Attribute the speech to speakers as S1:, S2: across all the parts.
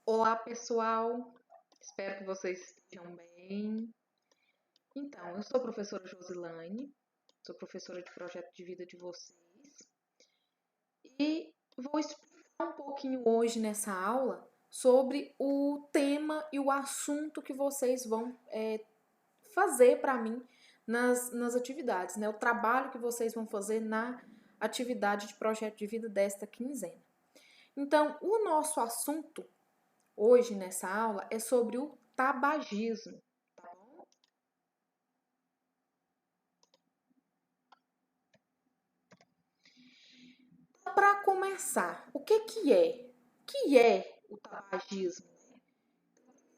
S1: Olá, pessoal. Espero que vocês estejam bem. Então, eu sou a professora Josilane, sou professora de projeto de vida de vocês e vou explicar um pouquinho hoje nessa aula sobre o tema e o assunto que vocês vão fazer para mim nas atividades, né? O trabalho que vocês vão fazer na atividade de projeto de vida desta quinzena. Então, o nosso assunto hoje nessa aula é sobre o tabagismo, tá bom? Para começar, o que que é? O que é o tabagismo?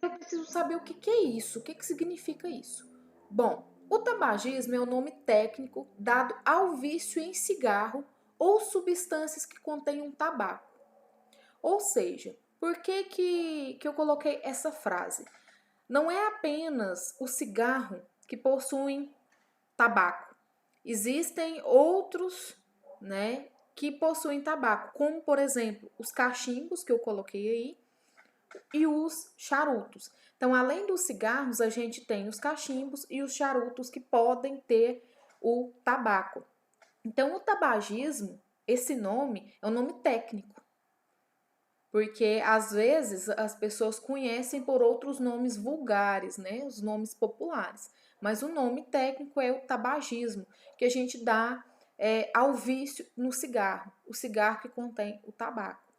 S1: Eu preciso saber o que que é isso, o que que significa isso. Bom, o tabagismo é o nome técnico dado ao vício em cigarro ou substâncias que contenham tabaco. Ou seja, por que eu coloquei essa frase? Não é apenas o cigarro que possui tabaco. Existem outros, né, que possuem tabaco, como por exemplo, os cachimbos que eu coloquei aí e os charutos. Então, além dos cigarros, a gente tem os cachimbos e os charutos que podem ter o tabaco. Então, o tabagismo, esse nome é um nome técnico, porque às vezes as pessoas conhecem por outros nomes vulgares, né? Os nomes populares. Mas o nome técnico é o tabagismo, que a gente dá ao vício no cigarro, o cigarro que contém o tabaco.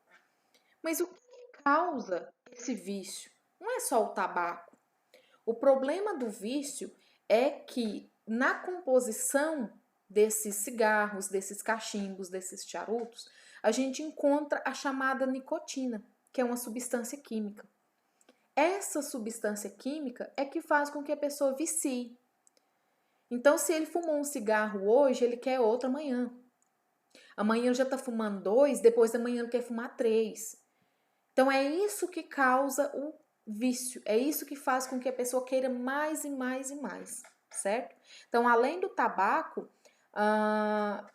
S1: Mas o que causa esse vício? Não é só o tabaco. O problema do vício é que na composição desses cigarros, desses cachimbos, desses charutos, a gente encontra a chamada nicotina, que é uma substância química. Essa substância química é que faz com que a pessoa vicie. Então, se ele fumou um cigarro hoje, ele quer outro amanhã. Amanhã ele já está fumando dois, depois da manhã ele quer fumar três. Então, é isso que causa o vício, é isso que faz com que a pessoa queira mais e mais e mais, certo? Então, além do tabaco,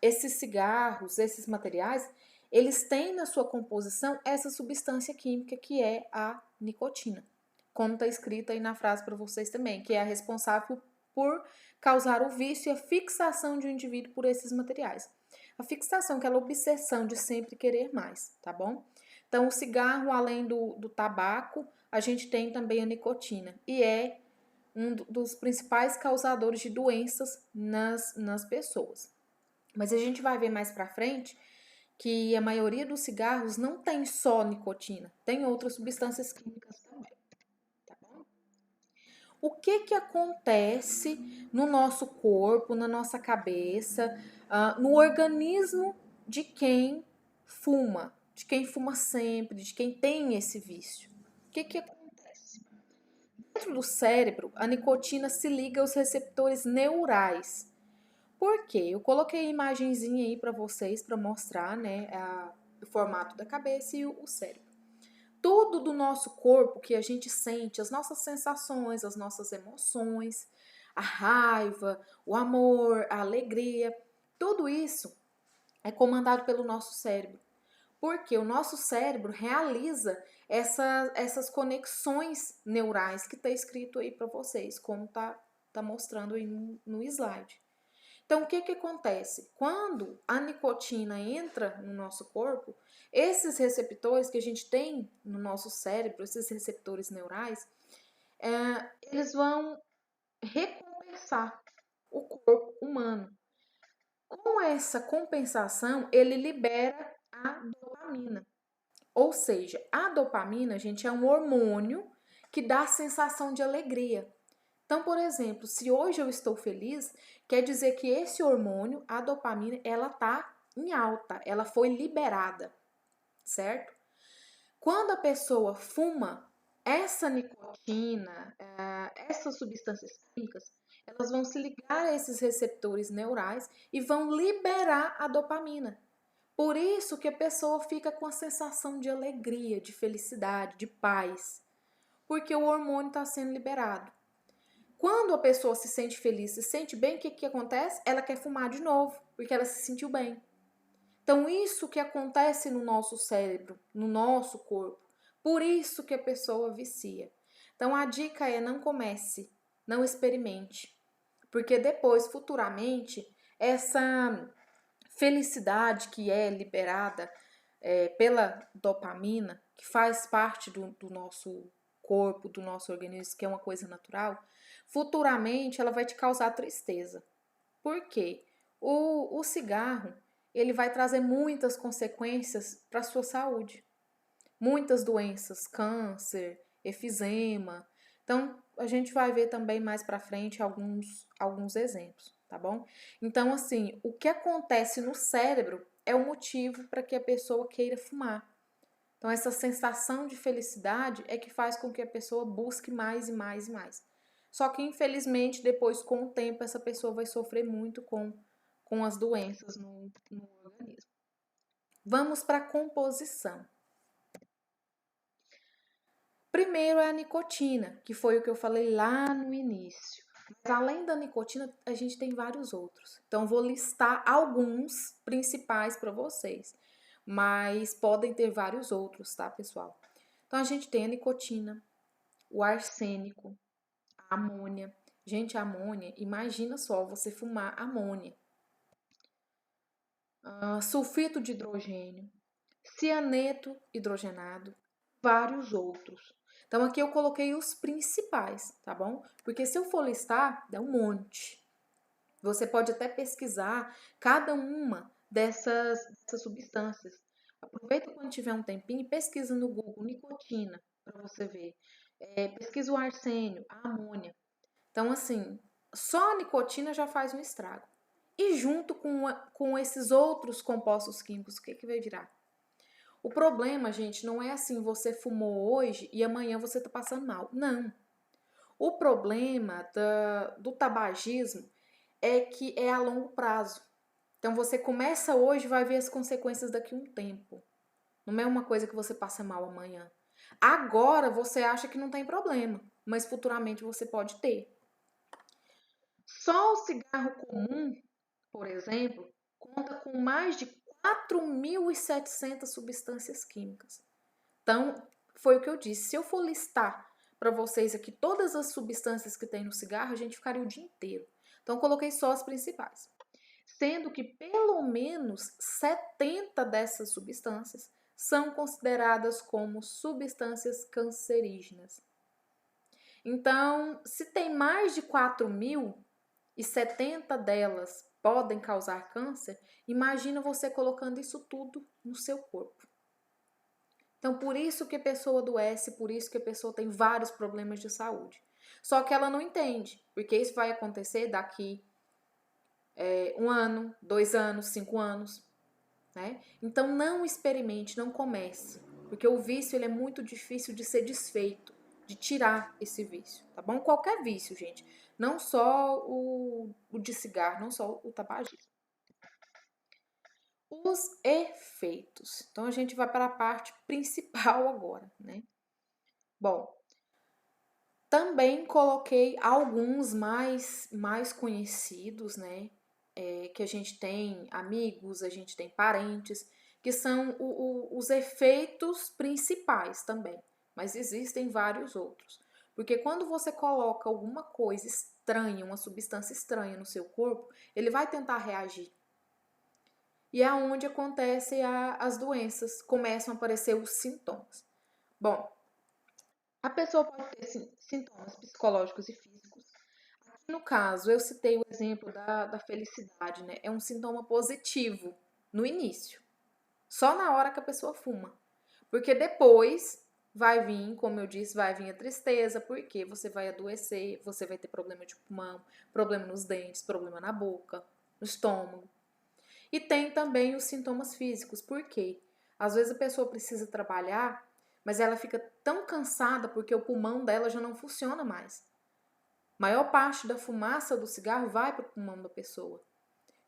S1: esses cigarros, esses materiais, eles têm na sua composição essa substância química que é a nicotina, como está escrito aí na frase para vocês também, que é a responsável por causar o vício e a fixação de um indivíduo por esses materiais. A fixação, aquela obsessão de sempre querer mais, tá bom? Então, o cigarro, além do tabaco, a gente tem também a nicotina e é um dos principais causadores de doenças nas pessoas. Mas a gente vai ver mais pra frente que a maioria dos cigarros não tem só nicotina, tem outras substâncias químicas também, tá bom? O que que acontece no nosso corpo, na nossa cabeça, no organismo de quem fuma, de quem fuma sempre, de quem tem esse vício? O que que acontece? Dentro do cérebro, a nicotina se liga aos receptores neurais. Por quê? Eu coloquei a imagenzinha aí para vocês para mostrar, né, o formato da cabeça e o cérebro. Tudo do nosso corpo que a gente sente, as nossas sensações, as nossas emoções, a raiva, o amor, a alegria, tudo isso é comandado pelo nosso cérebro. Porque o nosso cérebro realiza essas conexões neurais que está escrito aí para vocês, como tá mostrando aí no slide. Então, o que que acontece? Quando a nicotina entra no nosso corpo, esses receptores que a gente tem no nosso cérebro, esses receptores neurais, eles vão recompensar o corpo humano. Com essa compensação, ele libera a dopamina. Ou seja, a dopamina, gente, é um hormônio que dá a sensação de alegria. Então, por exemplo, se hoje eu estou feliz, quer dizer que esse hormônio, a dopamina, ela tá em alta, ela foi liberada, certo? Quando a pessoa fuma, essa nicotina, essas substâncias químicas, elas vão se ligar a esses receptores neurais e vão liberar a dopamina. Por isso que a pessoa fica com a sensação de alegria, de felicidade, de paz, porque o hormônio está sendo liberado. Quando a pessoa se sente feliz, se sente bem, o que, que acontece? Ela quer fumar de novo, porque ela se sentiu bem. Então, isso que acontece no nosso cérebro, no nosso corpo. Por isso que a pessoa vicia. Então a dica é não comece, não experimente, porque depois, futuramente, essa felicidade que é liberada pela dopamina, que faz parte do nosso corpo, do nosso organismo, que é uma coisa natural, futuramente ela vai te causar tristeza. Por quê? O cigarro, ele vai trazer muitas consequências para a sua saúde. Muitas doenças, câncer, efizema. Então, a gente vai ver também mais para frente alguns exemplos, tá bom? Então, assim, o que acontece no cérebro é o motivo para que a pessoa queira fumar. Então, essa sensação de felicidade é que faz com que a pessoa busque mais e mais e mais. Só que, infelizmente, depois, com o tempo, essa pessoa vai sofrer muito com as doenças no organismo. Vamos para a composição. Primeiro é a nicotina, que foi o que eu falei lá no início. Mas além da nicotina, a gente tem vários outros. Então, vou listar alguns principais para vocês. Mas podem ter vários outros, tá, pessoal? Então, a gente tem a nicotina, o arsênico, a amônia. Gente, a amônia, imagina só você fumar amônia. Sulfito de hidrogênio, cianeto hidrogenado, vários outros. Então aqui eu coloquei os principais, tá bom? Porque se eu for listar, dá um monte. Você pode até pesquisar cada uma dessas substâncias. Aproveita quando tiver um tempinho e pesquisa no Google nicotina para você ver. Pesquisa o arsênio, a amônia. Então, assim, só a nicotina já faz um estrago. E junto com esses outros compostos químicos, o que vai virar? O problema, gente, não é assim, você fumou hoje e amanhã você tá passando mal. Não. O problema do tabagismo é que é a longo prazo. Então, você começa hoje e vai ver as consequências daqui a um tempo. Não é uma coisa que você passa mal amanhã. Agora, você acha que não tem problema, mas futuramente você pode ter. Só o cigarro comum, por exemplo, conta com mais de 4.700 substâncias químicas. Então, foi o que eu disse. Se eu for listar para vocês aqui todas as substâncias que tem no cigarro, a gente ficaria o dia inteiro. Então, coloquei só as principais. Sendo que pelo menos 70 dessas substâncias são consideradas como substâncias cancerígenas. Então, se tem mais de 4.000 e 70 delas podem causar câncer, imagina você colocando isso tudo no seu corpo. Então, por isso que a pessoa adoece, por isso que a pessoa tem vários problemas de saúde. Só que ela não entende, porque isso vai acontecer daqui 1 ano, 2 anos, 5 anos, né? Então, não experimente, não comece, porque o vício ele é muito difícil de ser desfeito, de tirar esse vício, tá bom? Qualquer vício, gente, não só o de cigarro, não só o tabagismo. Os efeitos. Então, a gente vai para a parte principal agora, né? Bom, também coloquei alguns mais conhecidos, né? Que a gente tem amigos, a gente tem parentes, que são os efeitos principais também. Mas existem vários outros. Porque quando você coloca alguma coisa estranha, uma substância estranha no seu corpo, ele vai tentar reagir. E é onde acontecem as doenças, começam a aparecer os sintomas. Bom, a pessoa pode ter sintomas psicológicos e físicos. Aqui no caso, eu citei o exemplo da felicidade, né? É um sintoma positivo no início, só na hora que a pessoa fuma. Porque depois vai vir, como eu disse, vai vir a tristeza, porque você vai adoecer, você vai ter problema de pulmão, problema nos dentes, problema na boca, no estômago. E tem também os sintomas físicos, por quê? Às vezes a pessoa precisa trabalhar, mas ela fica tão cansada porque o pulmão dela já não funciona mais. A maior parte da fumaça do cigarro vai para o pulmão da pessoa.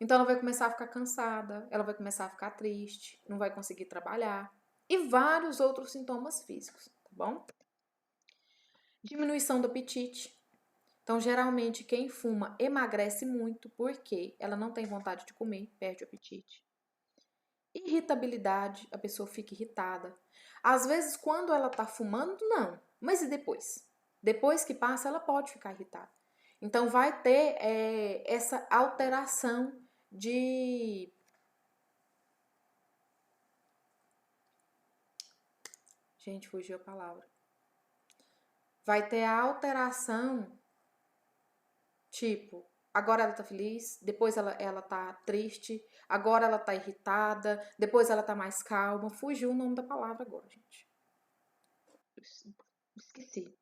S1: Então ela vai começar a ficar cansada, ela vai começar a ficar triste, não vai conseguir trabalhar. E vários outros sintomas físicos, tá bom? Diminuição do apetite. Então, geralmente, quem fuma emagrece muito porque ela não tem vontade de comer, perde o apetite. Irritabilidade, a pessoa fica irritada. Às vezes, quando ela tá fumando, não. Mas e depois? Depois que passa, ela pode ficar irritada. Então, vai ter essa alteração de... Gente, fugiu a palavra. Vai ter a alteração, tipo, agora ela tá feliz, depois ela tá triste, agora ela tá irritada, depois ela tá mais calma. Fugiu o nome da palavra agora, gente. Esqueci.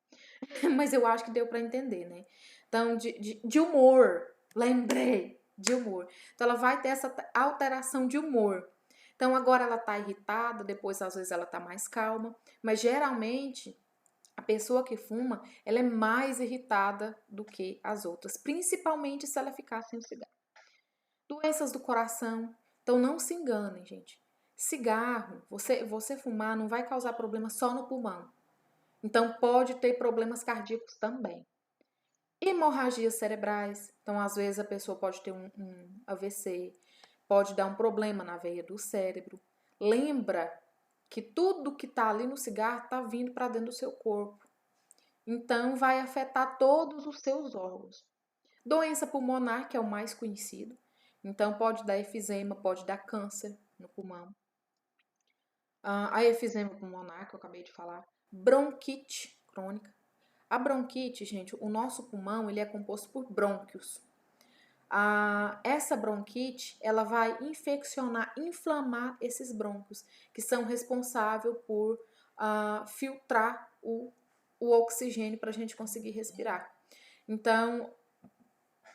S1: Mas eu acho que deu pra entender, né? Então, de humor. Lembrei. De humor. Então, ela vai ter essa alteração de humor. Então, agora ela tá irritada, depois, às vezes, ela tá mais calma. Mas, geralmente, a pessoa que fuma, ela é mais irritada do que as outras. Principalmente se ela ficar sem o cigarro. Doenças do coração. Então, não se enganem, gente. Cigarro, você fumar não vai causar problema só no pulmão. Então, pode ter problemas cardíacos também. Hemorragias cerebrais. Então, às vezes, a pessoa pode ter um AVC, pode dar um problema na veia do cérebro. Lembra que tudo que está ali no cigarro está vindo para dentro do seu corpo. Então, vai afetar todos os seus órgãos. Doença pulmonar, que é o mais conhecido. Então, pode dar efizema, pode dar câncer no pulmão. A efizema pulmonar, que eu acabei de falar. Bronquite crônica. A bronquite, gente, o nosso pulmão ele é composto por brônquios. Essa bronquite, ela vai inflamar esses brônquios, que são responsáveis por filtrar o oxigênio para a gente conseguir respirar. Então,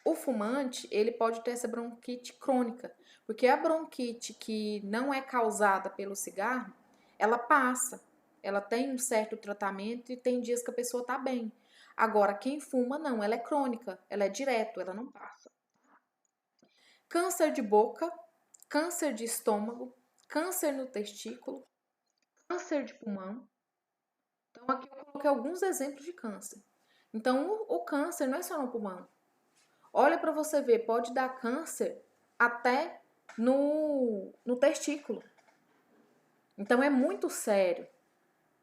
S1: o fumante, ele pode ter essa bronquite crônica, porque a bronquite que não é causada pelo cigarro, ela passa. Ela tem um certo tratamento e tem dias que a pessoa tá bem. Agora, quem fuma, não, ela é crônica, ela é direto, ela não passa. Câncer de boca, câncer de estômago, câncer no testículo, câncer de pulmão. Então, aqui eu coloquei alguns exemplos de câncer. Então, o câncer não é só no pulmão. Olha para você ver, pode dar câncer até no testículo. Então, é muito sério.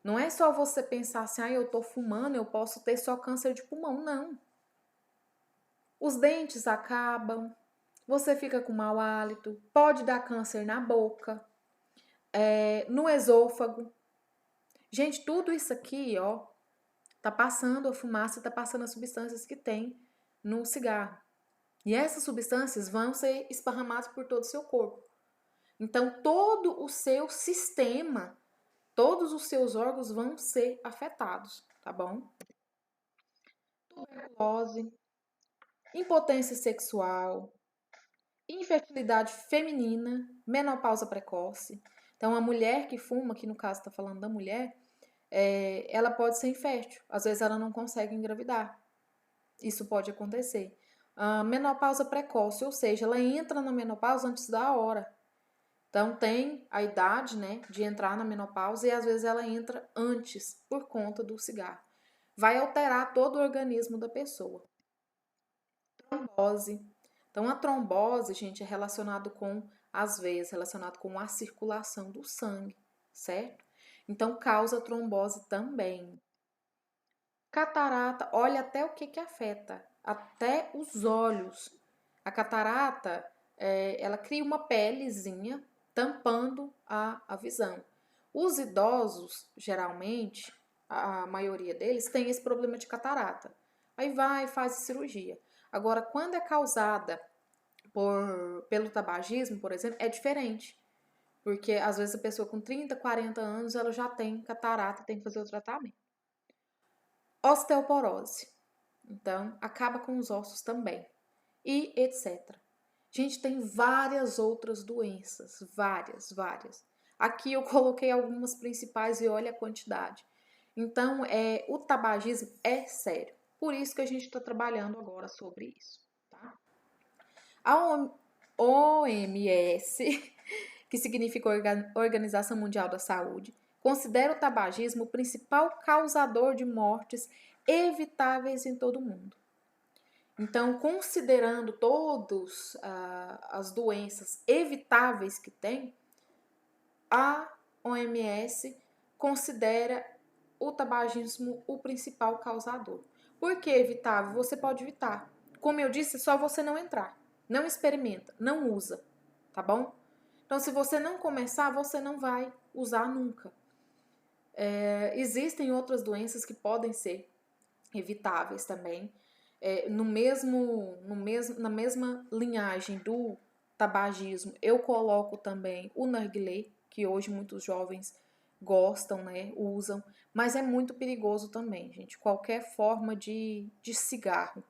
S1: Não é só você pensar assim, eu tô fumando, eu posso ter só câncer de pulmão. Não. Os dentes acabam, você fica com mau hálito, pode dar câncer na boca, no esôfago. Gente, tudo isso aqui, ó, tá passando a fumaça, tá passando as substâncias que tem no cigarro. E essas substâncias vão ser esparramadas por todo o seu corpo. Então, todo o seu sistema, todos os seus órgãos vão ser afetados, tá bom? Tuberculose, impotência sexual, infertilidade feminina, menopausa precoce. Então, a mulher que fuma, que no caso está falando da mulher, ela pode ser infértil. Às vezes ela não consegue engravidar. Isso pode acontecer. Menopausa precoce, ou seja, ela entra na menopausa antes da hora. Então, tem a idade, né, de entrar na menopausa e às vezes ela entra antes por conta do cigarro. Vai alterar todo o organismo da pessoa. Trombose. Então, a trombose, gente, é relacionado com as veias, relacionado com a circulação do sangue, certo? Então, causa trombose também. Catarata, olha até o que afeta, até os olhos. A catarata, ela cria uma pelezinha tampando a visão. Os idosos, geralmente, a maioria deles tem esse problema de catarata. Aí vai e faz a cirurgia. Agora, quando é causada pelo tabagismo, por exemplo, é diferente. Porque às vezes a pessoa com 30, 40 anos, ela já tem catarata, tem que fazer o tratamento. Osteoporose. Então, acaba com os ossos também. E etc. Gente, tem várias outras doenças. Várias. Aqui eu coloquei algumas principais e olha a quantidade. Então, o tabagismo é sério. Por isso que a gente está trabalhando agora sobre isso. Tá? A OMS, que significa Organização Mundial da Saúde, considera o tabagismo o principal causador de mortes evitáveis em todo o mundo. Então, considerando todas as doenças evitáveis que tem, a OMS considera o tabagismo o principal causador. Por que evitável? Você pode evitar. Como eu disse, é só você não entrar. Não experimenta, não usa, tá bom? Então, se você não começar, você não vai usar nunca. Existem outras doenças que podem ser evitáveis também. Na mesma linhagem do tabagismo, eu coloco também o narguilé, que hoje muitos jovens gostam, né, usam, mas é muito perigoso também, gente. Qualquer forma de cigarro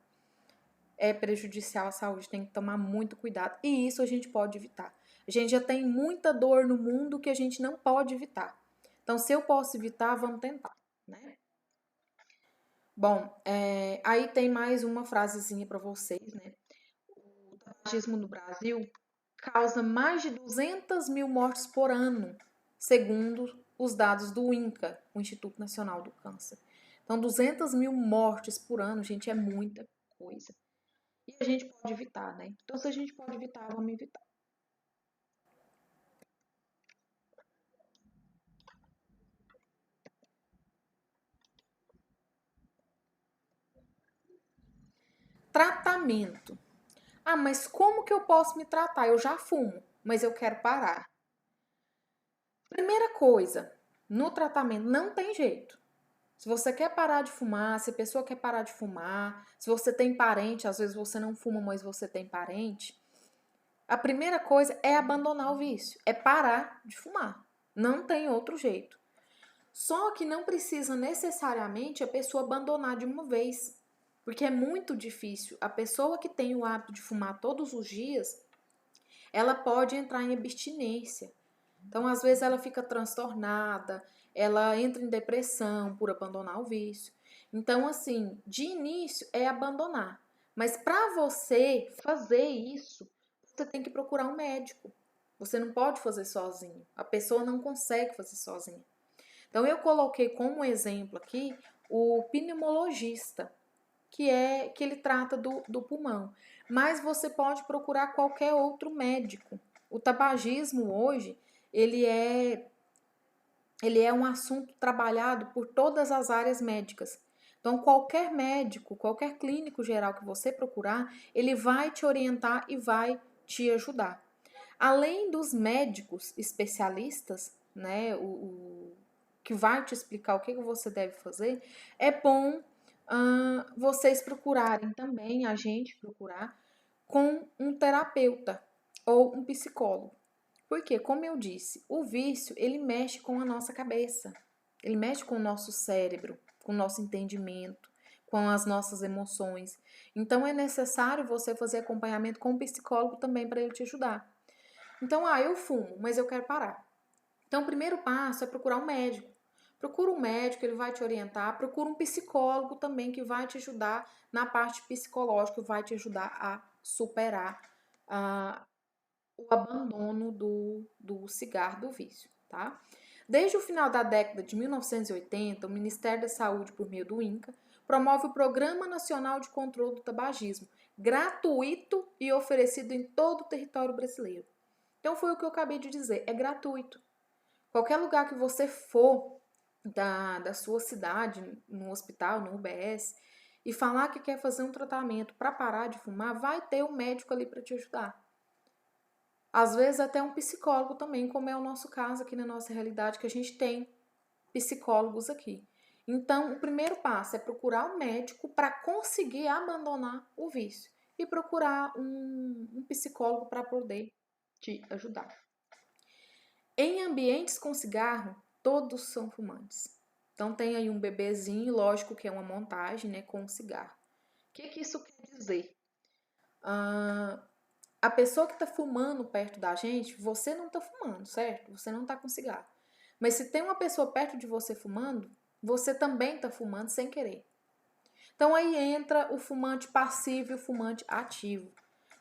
S1: é prejudicial à saúde, tem que tomar muito cuidado. E isso a gente pode evitar. A gente já tem muita dor no mundo que a gente não pode evitar. Então, se eu posso evitar, vamos tentar, né? Bom, aí tem mais uma frasezinha para vocês, né? O tabagismo no Brasil causa mais de 200 mil mortes por ano, segundo os dados do INCA, o Instituto Nacional do Câncer. Então, 200 mil mortes por ano, gente, é muita coisa. E a gente pode evitar, né? Então, se a gente pode evitar, vamos evitar. Tratamento. Ah, mas como que eu posso me tratar? Eu já fumo, mas eu quero parar. Primeira coisa, no tratamento não tem jeito. Se você quer parar de fumar, se a pessoa quer parar de fumar, se você tem parente, às vezes você não fuma, mas você tem parente, a primeira coisa é abandonar o vício, é parar de fumar. Não tem outro jeito. Só que não precisa necessariamente a pessoa abandonar de uma vez, porque é muito difícil. A pessoa que tem o hábito de fumar todos os dias, ela pode entrar em abstinência. Então, às vezes, ela fica transtornada, ela entra em depressão por abandonar o vício. Então, assim, de início é abandonar. Mas para você fazer isso, você tem que procurar um médico. Você não pode fazer sozinho. A pessoa não consegue fazer sozinha. Então, eu coloquei como exemplo aqui o pneumologista, que ele trata do pulmão. Mas você pode procurar qualquer outro médico. O tabagismo hoje, ele é, ele é um assunto trabalhado por todas as áreas médicas. Então, qualquer médico, qualquer clínico geral que você procurar, ele vai te orientar e vai te ajudar. Além dos médicos especialistas, né, que vai te explicar o que você deve fazer, é bom vocês procurarem também, a gente procurar, com um terapeuta ou um psicólogo. Porque, como eu disse, o vício, ele mexe com a nossa cabeça, ele mexe com o nosso cérebro, com o nosso entendimento, com as nossas emoções. Então, é necessário você fazer acompanhamento com um psicólogo também para ele te ajudar. Então, eu fumo, mas eu quero parar. Então, o primeiro passo é procurar um médico. Procura um médico, ele vai te orientar. Procura um psicólogo também que vai te ajudar na parte psicológica, vai te ajudar a superar o abandono do cigarro, do vício, tá? Desde o final da década de 1980, o Ministério da Saúde, por meio do INCA, promove o Programa Nacional de Controle do Tabagismo, gratuito e oferecido em todo o território brasileiro. Então, foi o que eu acabei de dizer, é gratuito. Qualquer lugar que você for da sua cidade, no hospital, no UBS, e falar que quer fazer um tratamento para parar de fumar, vai ter um médico ali para te ajudar. Às vezes até um psicólogo também, como é o nosso caso aqui na nossa realidade, que a gente tem psicólogos aqui. Então, o primeiro passo é procurar um médico para conseguir abandonar o vício e procurar um psicólogo para poder te ajudar. Em ambientes com cigarro, todos são fumantes. Então tem aí um bebezinho, lógico que é uma montagem, né, com um cigarro. O que isso quer dizer? A pessoa que está fumando perto da gente, você não está fumando, certo? Você não está com cigarro. Mas se tem uma pessoa perto de você fumando, você também está fumando sem querer. Então aí entra o fumante passivo e o fumante ativo.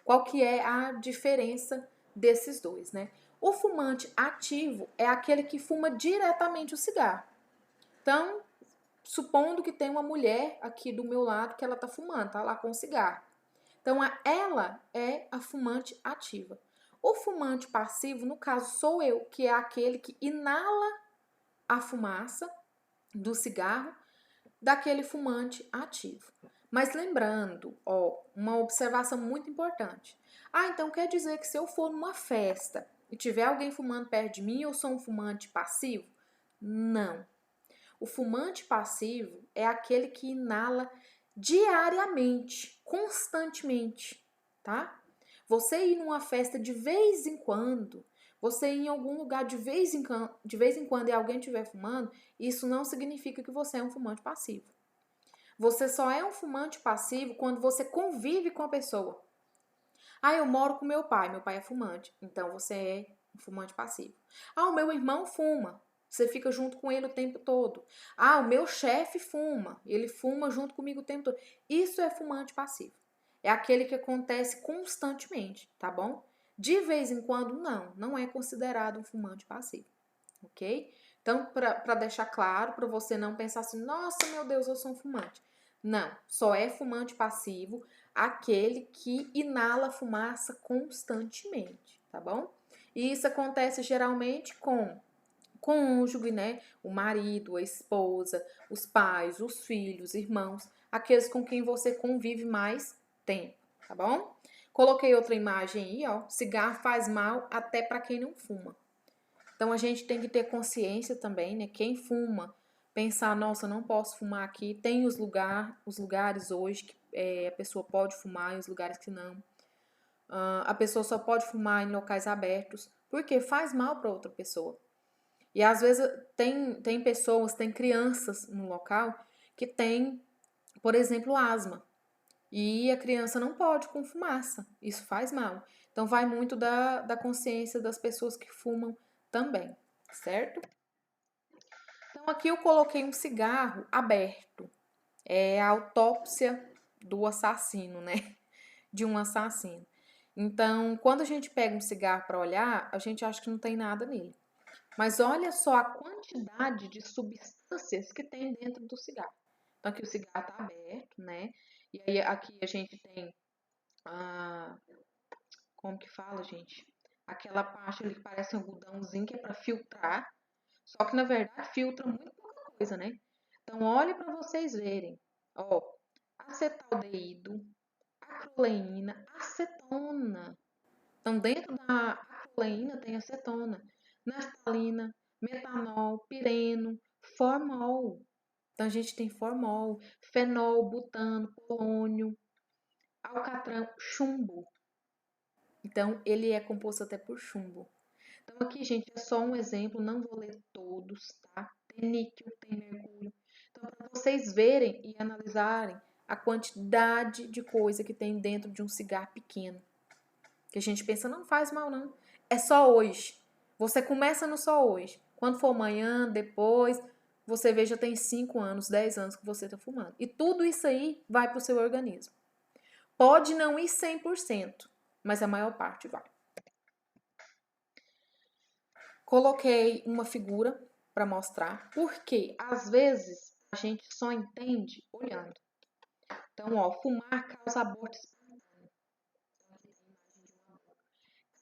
S1: Qual que é a diferença desses dois, né? O fumante ativo é aquele que fuma diretamente o cigarro. Então, supondo que tem uma mulher aqui do meu lado que ela tá fumando, tá lá com o cigarro. Então, ela é a fumante ativa. O fumante passivo, no caso, sou eu, que é aquele que inala a fumaça do cigarro daquele fumante ativo. Mas lembrando, ó, uma observação muito importante. Ah, então quer dizer que se eu for numa festa e tiver alguém fumando perto de mim, eu sou um fumante passivo? Não. O fumante passivo é aquele que inala diariamente, constantemente, tá? Você ir numa festa de vez em quando, você ir em algum lugar de vez em quando e alguém estiver fumando, isso não significa que você é um fumante passivo. Você só é um fumante passivo quando você convive com a pessoa. Ah, eu moro com meu pai é fumante, então você é um fumante passivo. Ah, o meu irmão fuma, você fica junto com ele o tempo todo. Ah, o meu chefe fuma, ele fuma junto comigo o tempo todo. Isso é fumante passivo. É aquele que acontece constantemente, tá bom? De vez em quando, não é considerado um fumante passivo, ok? Então, para deixar claro, para você não pensar assim, nossa, meu Deus, eu sou um fumante. Não, só é fumante passivo aquele que inala fumaça constantemente, tá bom? E isso acontece geralmente com cônjuge, né? O marido, a esposa, os pais, os filhos, irmãos, aqueles com quem você convive mais tempo, tá bom? Coloquei outra imagem aí, ó. Cigarro faz mal até para quem não fuma. Então a gente tem que ter consciência também, né? Quem fuma, pensar, nossa, não posso fumar aqui. Tem os lugares hoje que a pessoa pode fumar e os lugares que não. A pessoa só pode fumar em locais abertos, porque faz mal para outra pessoa. E às vezes tem pessoas, tem crianças no local que tem, por exemplo, asma. E a criança não pode com fumaça. Isso faz mal. Então vai muito da consciência das pessoas que fumam também, certo? Então aqui eu coloquei um cigarro aberto. É a autópsia do assassino, né? De um assassino. Então, quando a gente pega um cigarro para olhar, a gente acha que não tem nada nele. Mas olha só a quantidade de substâncias que tem dentro do cigarro. Então aqui o cigarro está aberto, né? E aí aqui a gente tem a, como que fala, gente? Aquela parte ali que parece um algodãozinho que é para filtrar. Só que na verdade filtra muito pouca coisa, né? Então olhe para vocês verem. Ó, acetaldeído, acroleína, acetona. Então dentro da acroleína tem acetona, naftalina, metanol, pireno, formol. Então a gente tem formol, fenol, butano, polônio, alcatrão, chumbo. Então ele é composto até por chumbo. Então aqui, gente, é só um exemplo, não vou ler todos, tá? Tem níquel, tem mercúrio. Então, para vocês verem e analisarem a quantidade de coisa que tem dentro de um cigarro pequeno. Que a gente pensa, não faz mal, não. É só hoje. Você começa no só hoje. Quando for amanhã, depois, você vê, já tem 5 anos, 10 anos que você está fumando. E tudo isso aí vai para o seu organismo. Pode não ir 100%, mas a maior parte vai. Coloquei uma figura para mostrar, porque às vezes a gente só entende olhando. Então, ó, fumar causa aborto espontâneo,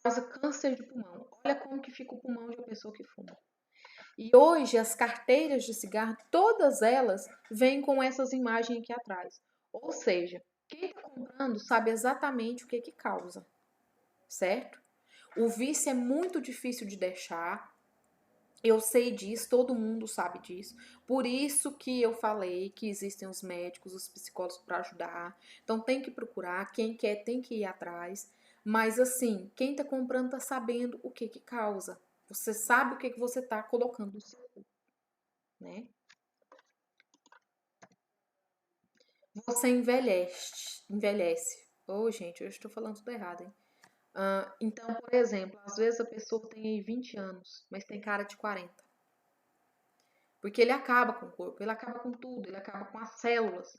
S1: causa câncer de pulmão. Olha como que fica o pulmão de uma pessoa que fuma. E hoje as carteiras de cigarro, todas elas vêm com essas imagens aqui atrás. Ou seja, quem está comprando sabe exatamente o que que causa, certo? O vício é muito difícil de deixar. Eu sei disso, todo mundo sabe disso. Por isso que eu falei que existem os médicos, os psicólogos para ajudar. Então tem que procurar, quem quer tem que ir atrás. Mas assim, quem está comprando está sabendo o que que causa. Você sabe o que que você está colocando no seu corpo, né? Você envelhece. Ô, gente, eu estou falando tudo errado, hein? Então, por exemplo, às vezes a pessoa tem aí 20 anos, mas tem cara de 40. Porque ele acaba com o corpo, ele acaba com tudo, ele acaba com as células.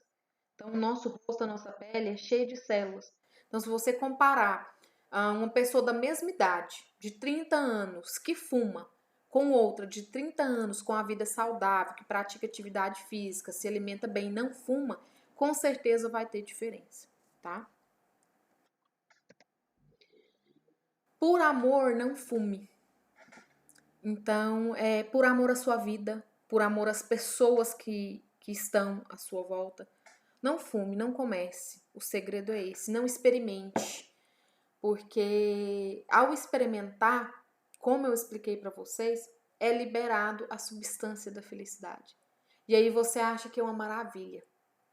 S1: Então, o nosso rosto, a nossa pele é cheia de células. Então, se você comparar uma pessoa da mesma idade, de 30 anos, que fuma, com outra de 30 anos, com a vida saudável, que pratica atividade física, se alimenta bem e não fuma, com certeza vai ter diferença, tá? Por amor, não fume. Então, por amor à sua vida, por amor às pessoas que estão à sua volta, não fume, não comece. O segredo é esse. Não experimente. Porque ao experimentar, como eu expliquei para vocês, é liberado a substância da felicidade. E aí você acha que é uma maravilha.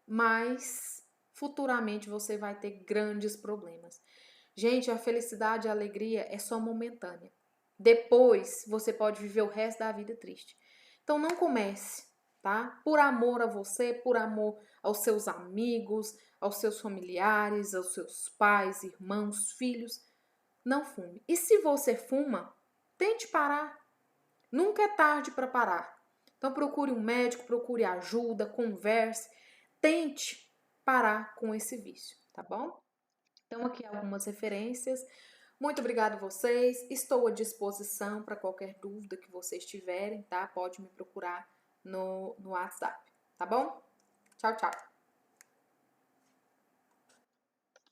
S1: Mas futuramente você vai ter grandes problemas. Gente, a felicidade e a alegria é só momentânea. Depois você pode viver o resto da vida triste. Então não comece, tá? Por amor a você, por amor aos seus amigos, aos seus familiares, aos seus pais, irmãos, filhos, não fume. E se você fuma, tente parar. Nunca é tarde para parar. Então procure um médico, procure ajuda, converse, tente parar com esse vício, tá bom? Então aqui algumas referências. Muito obrigada a vocês. Estou à disposição para qualquer dúvida que vocês tiverem, tá? Pode me procurar no WhatsApp, tá bom? Tchau, tchau.